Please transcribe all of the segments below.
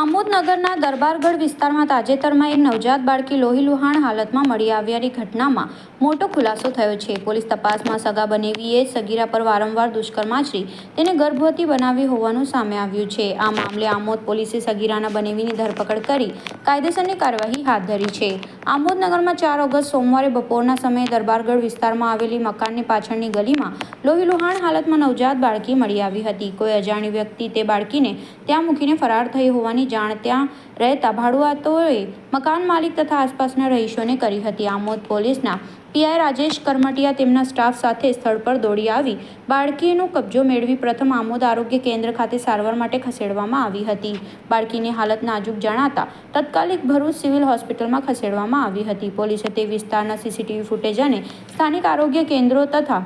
આમોદનગરના દરબારગઢ વિસ્તારમાં તાજેતરમાં એક નવજાત બાળકી લોહીલુહાણ હાલતમાં મળી આવ્યાની ઘટનામાં મોટો ખુલાસો થયો છે। પોલીસ તપાસમાં સગા બનેવીએ સગીરા પર વારંવાર દુષ્કર્મ આચરી તેને ગર્ભવતી બનાવી હોવાનું સામે આવ્યું છે। આ મામલે આમોદ પોલીસે સગીરાના બનેવીની ધરપકડ કરી કાયદેસરની કાર્યવાહી હાથ ધરી છે। આમોદનગરમાં 4 ઓગસ્ટ સોમવારે બપોરના સમયે દરબારગઢ વિસ્તારમાં આવેલી મકાનની પાછળની ગલીમાં લોહીલુહાણ હાલતમાં નવજાત બાળકી મળી આવી હતી। કોઈ અજાણી વ્યક્તિ તે બાળકીને ત્યાં મૂકીને ફરાર થઈ હોવાની જાણ ત્યાં રહેતા ભાડુઆતોએ મકાન માલિક તથા આસપાસના રહીશોને કરી હતી। આમોદ પોલીસના પીઆઈ રાજેશ કરમટિયા તેમના સ્ટાફ સાથે સ્થળ પર દોડી આવી બાળકીનો કબજો મેળવી પ્રથમ આમોદ આરોગ્ય કેન્દ્ર ખાતે સારવાર માટે ખસેડવામાં આવી હતી। બાળકીની હાલત નાજુક જણાતા તત્કાલિક ભરૂચ સિવિલ હોસ્પિટલમાં ખસેડવામાં આવી હતી। પોલીસે તે વિસ્તારના સીસીટીવી ફૂટેજ અને સ્થાનિક આરોગ્ય કેન્દ્રો તથા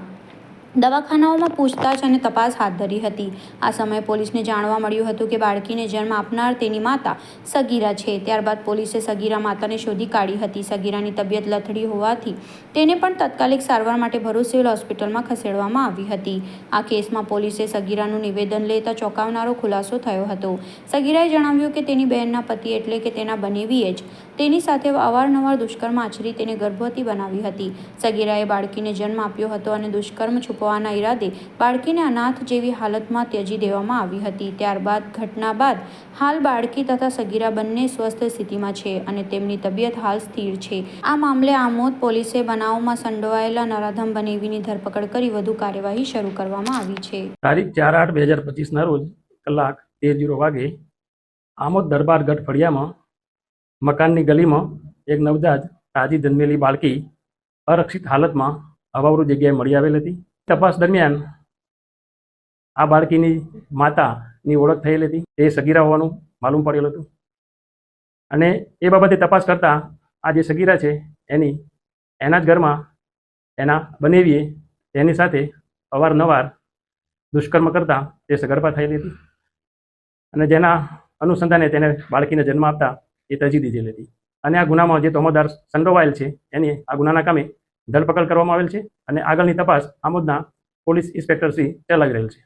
દવાખાનાઓમાં પૂછતાછ અને તપાસ હાથ ધરી હતી। આ સમયે પોલીસને જાણવા મળ્યું હતું કે બાળકીને જન્મ આપનાર તેની માતા સગીરા છે। ત્યારબાદ પોલીસે સગીરા માતાને શોધી કાઢી હતી। સગીરાની તબિયત લથડી હોવાથી તેને પણ તાત્કાલિક સારવાર માટે ભરૂચ સિવિલ હોસ્પિટલમાં ખસેડવામાં આવી હતી। આ કેસમાં પોલીસે સગીરાનું નિવેદન લેતા ચોંકાવનારો ખુલાસો થયો હતો। સગીરાએ જણાવ્યું કે તેની બહેનના પતિ એટલે કે તેના બનેવીએ જ તેની સાથે અવારનવાર દુષ્કર્મ આચરી તેને ગર્ભવતી બનાવી હતી। સગીરાએ બાળકીને જન્મ આપ્યો હતો અને દુષ્કર્મ છુપવાના ઈરાદે બાળકીને અનાથ જેવી હાલતમાં ત્યજી દેવામાં આવી હતી। ત્યારબાદ ઘટના બાદ હાલ બાળકી તથા સગીરા બંને સ્વસ્થ સ્થિતિમાં છે અને તેમની તબિયત હાલ સ્થિર છે। આ મામલે આમોદ પોલીસે બનાવમાં સંડોવાયેલા નરાધમ બનેવીની ધરપકડ કરી વધુ કાર્યવાહી શરૂ કરવામાં આવી છે। તારીખ 4/8/2025 ના રોજ કલાક 13:00 વાગે આમોદ દરબારગઢ ફળિયામાં મકાનની ગલીમાં એક નવજાત તાજી જન્મેલી બાળકી અરક્ષિત હાલતમાં અવાવરૂ જગ્યાએ મળી આવેલ હતી। તપાસ દરમિયાન આ બાળકીની માતાની ઓળખ થયેલ હતી। તે સગીરા હોવાનું માલુમ પડેલ હતું અને એ બાબતે તપાસ કરતા આ જે સગીરા છે એના જ ઘરમાં એના બનેવીએ તેની સાથે અવારનવાર દુષ્કર્મ કરતા તે સગર્ભા થયેલી હતી અને જેના અનુસંધાને તેને બાળકીને જન્મ આપતા એ ત્યજી દીધેલી હતી અને આ ગુનામાં જે તોમતદાર સંડોવાયેલ છે એની આ ગુનાના કામે ધરપકડ કરવામાં આવેલ છે અને આગળની તપાસ આમોદના પોલીસ ઇન્સ્પેક્ટર શ્રી ચલાવી રહેલ છે।